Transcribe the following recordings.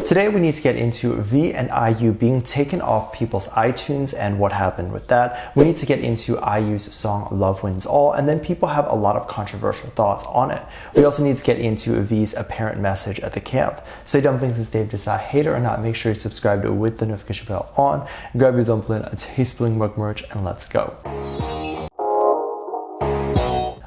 Today we need to get into V and IU being taken off people's iTunes and what happened with that. We need to get into IU's song Love Wins All, and then people have a lot of controversial thoughts on it. We also need to get into V's apparent message at the camp. So Dumplings, it's Dave, decide hate it or not, make sure you subscribe with the notification bell on, grab your dumpling, a Tasteling mug merch, and let's go.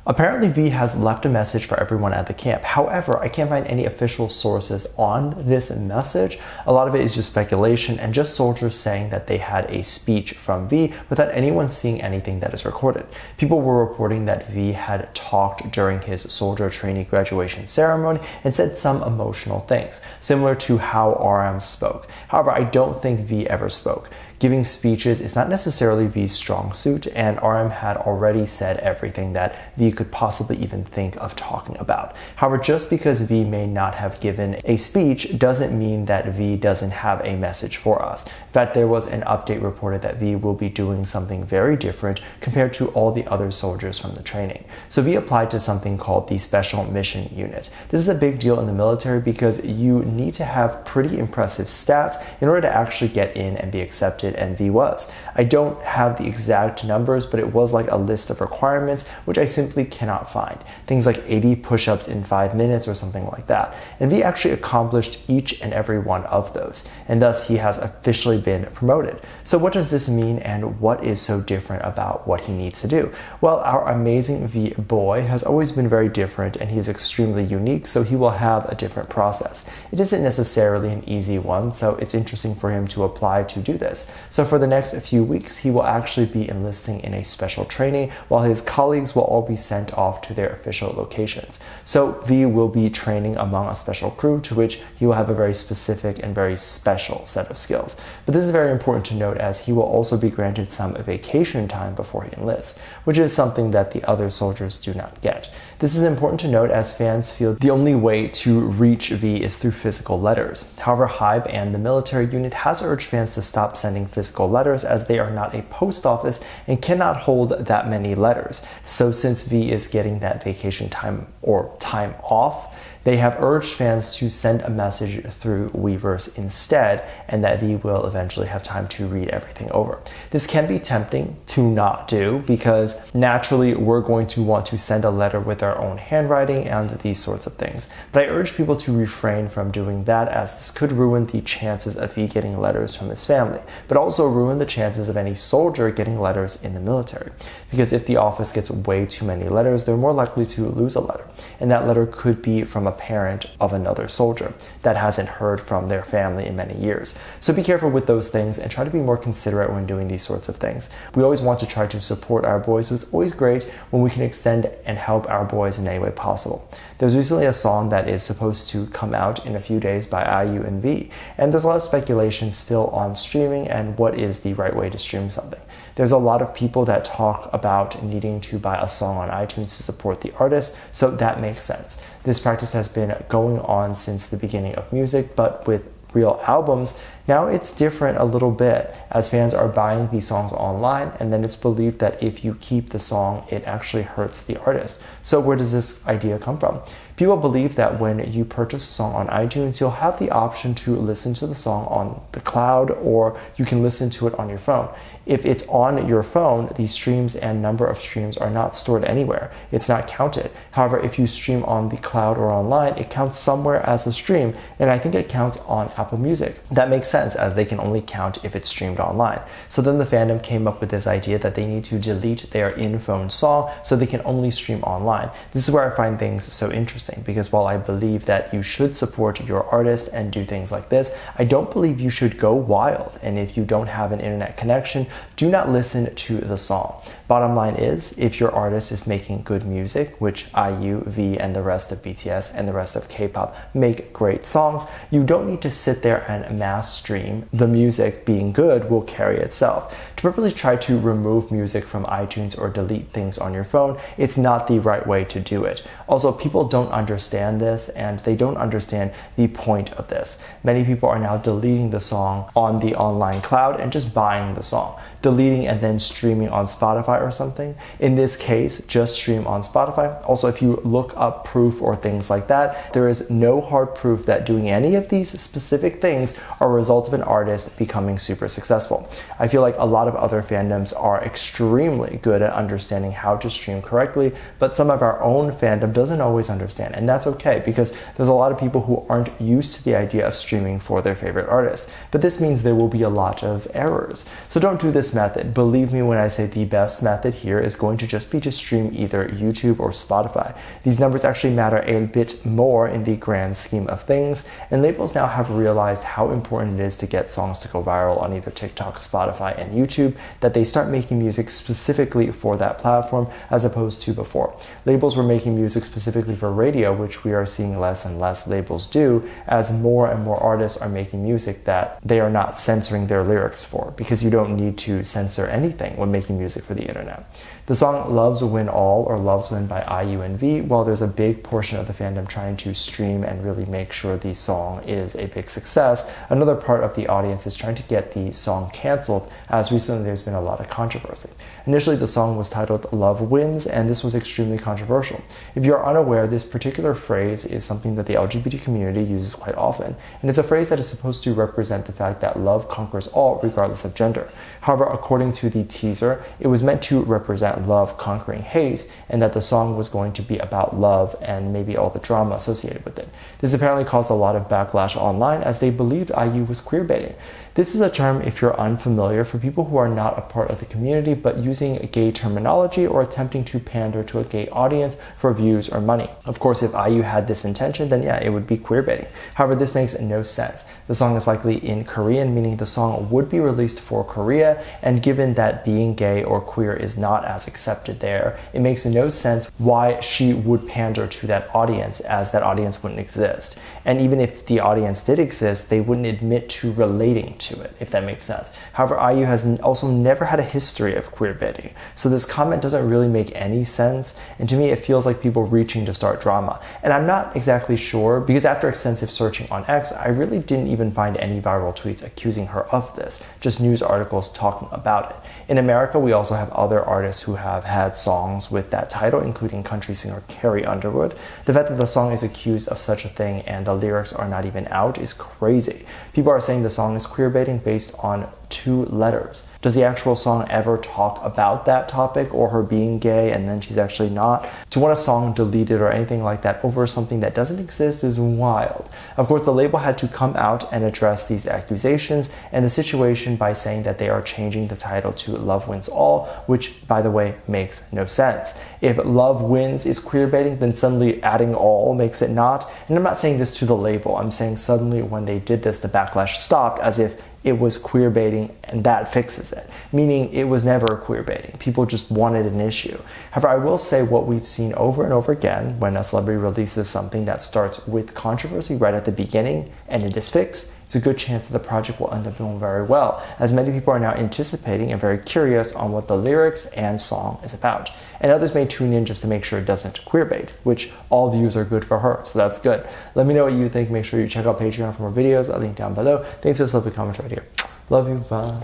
Apparently V has left a message for everyone at the camp. However, I can't find any official sources on this message. A lot of it is just speculation and just soldiers saying that they had a speech from V without anyone seeing anything that is recorded. People were reporting that V had talked during his soldier trainee graduation ceremony and said some emotional things, similar to how RM spoke. However, I don't think V ever spoke. Giving speeches is not necessarily V's strong suit, and RM had already said everything that V could possibly even think of talking about. However, just because V may not have given a speech doesn't mean that V doesn't have a message for us. In fact, there was an update reported that V will be doing something very different compared to all the other soldiers from the training. So V applied to something called the Special Mission Unit. This is a big deal in the military because you need to have pretty impressive stats in order to actually get in and be accepted, and V was. I don't have the exact numbers, but it was like a list of requirements, which I simply cannot find. Things like 80 push-ups in 5 minutes or something like that. And V actually accomplished each and every one of those, and thus he has officially been promoted. So what does this mean, and what is so different about what he needs to do? Well, our amazing V boy has always been very different, and he is extremely unique, so he will have a different process. It isn't necessarily an easy one, so it's interesting for him to apply to do this. So for the next few weeks, he will actually be enlisting in a special training, while his colleagues will all be sent off to their official locations. So V will be training among a special crew to which he will have a very specific and very special set of skills. But this is very important to note, as he will also be granted some vacation time before he enlists, which is something that the other soldiers do not get. This is important to note as fans feel the only way to reach V is through physical letters. However, Hive and the military unit has urged fans to stop sending physical letters, as they are not a post office and cannot hold that many letters. So since V is getting that vacation time or time off, they have urged fans to send a message through Weverse instead, and that V will eventually have time to read everything over. This can be tempting to not do, because naturally we're going to want to send a letter with our own handwriting and these sorts of things. But I urge people to refrain from doing that, as this could ruin the chances of V getting letters from his family, but also ruin the chances of any soldier getting letters in the military. Because if the office gets way too many letters, they're more likely to lose a letter, and that letter could be from a parent of another soldier that hasn't heard from their family in many years. So be careful with those things and try to be more considerate when doing these sorts of things. We always want to try to support our boys, so it's always great when we can extend and help our boys in any way possible. There's recently a song that is supposed to come out in a few days by IU and V, and there's a lot of speculation still on streaming and what is the right way to stream something. There's a lot of people that talk about needing to buy a song on iTunes to support the artist, so that makes sense. This practice has been going on since the beginning of music, but with real albums, now it's different a little bit, as fans are buying these songs online, and then it's believed that if you keep the song, it actually hurts the artist. So where does this idea come from? People believe that when you purchase a song on iTunes, you'll have the option to listen to the song on the cloud, or you can listen to it on your phone. If it's on your phone, the streams and number of streams are not stored anywhere. It's not counted. However, if you stream on the cloud or online, it counts somewhere as a stream, and I think it counts on Apple Music. That makes sense, as they can only count if it's streamed online. So then the fandom came up with this idea that they need to delete their in-phone song so they can only stream online. This is where I find things so interesting, because while I believe that you should support your artist and do things like this, I don't believe you should go wild, and if you don't have an internet connection, do not listen to the song. Bottom line is, if your artist is making good music, which IU, V, and the rest of BTS and the rest of K-pop make great songs, you don't need to sit there and mass stream. The music being good will carry itself. To purposely try to remove music from iTunes or delete things on your phone, it's not the right way to do it. Also, people don't understand this, and they don't understand the point of this. Many people are now deleting the song on the online cloud and just buying the song. Deleting and then streaming on Spotify Spotify or something. In this case, just stream on Spotify. Also, if you look up proof or things like that, there is no hard proof that doing any of these specific things are a result of an artist becoming super successful. I feel like a lot of other fandoms are extremely good at understanding how to stream correctly, but some of our own fandom doesn't always understand, and that's okay because there's a lot of people who aren't used to the idea of streaming for their favorite artists. But this means there will be a lot of errors. So don't do this method. Believe me when I say the best method here is going to just be to stream either YouTube or Spotify. These numbers actually matter a bit more in the grand scheme of things, and labels now have realized how important it is to get songs to go viral on either TikTok, Spotify, and YouTube, that they start making music specifically for that platform as opposed to before. Labels were making music specifically for radio, which we are seeing less and less labels do as more and more artists are making music that they are not censoring their lyrics for, because you don't need to censor anything when making music for the internet. The song Loves Win All, or Loves Win by IU and V, while there's a big portion of the fandom trying to stream and really make sure the song is a big success, another part of the audience is trying to get the song canceled, as recently there's been a lot of controversy. Initially, the song was titled Love Wins, and this was extremely controversial. If you're unaware, this particular phrase is something that the LGBT community uses quite often, and it's a phrase that is supposed to represent the fact that love conquers all regardless of gender. However, according to the teaser, it was meant to represent love conquering hate, and that the song was going to be about love and maybe all the drama associated with it. This apparently caused a lot of backlash online as they believed IU was queerbaiting. This is a term, if you're unfamiliar, for people who are not a part of the community but using gay terminology or attempting to pander to a gay audience for views or money. Of course, if IU had this intention, then yeah, it would be queerbaiting. However, this makes no sense. The song is likely in Korean, meaning the song would be released for Korea, and given that being gay or queer is not as accepted there, it makes no sense why she would pander to that audience, as that audience wouldn't exist. And even if the audience did exist, they wouldn't admit to relating to it, if that makes sense. However, IU has also never had a history of queerbaiting, so this comment doesn't really make any sense, and to me it feels like people reaching to start drama. And I'm not exactly sure, because after extensive searching on X, I really didn't even find any viral tweets accusing her of this, just news articles talking about it. In America, we also have other artists who have had songs with that title, including country singer Carrie Underwood. The fact that the song is accused of such a thing and the lyrics are not even out is crazy. People are saying the song is queerbaiting based on 2 letters. Does the actual song ever talk about that topic or her being gay and then she's actually not? To want a song deleted or anything like that over something that doesn't exist is wild. Of course, the label had to come out and address these accusations and the situation by saying that they are changing the title to Love Wins All, which, by the way, makes no sense. If Love Wins is queerbaiting, then suddenly adding all makes it not. And I'm not saying this to the label. I'm saying suddenly when they did this, the backlash stopped, as if it was queerbaiting and that fixes it. Meaning it was never queerbaiting. People just wanted an issue. However, I will say what we've seen over and over again when a celebrity releases something that starts with controversy right at the beginning and it is fixed, it's a good chance that the project will end up doing very well, as many people are now anticipating and very curious on what the lyrics and song is about. And others may tune in just to make sure it doesn't queerbait, which all views are good for her, so that's good. Let me know what you think. Make sure you check out Patreon for more videos. I'll link down below. Thanks for this lovely comment right here. Love you. Bye.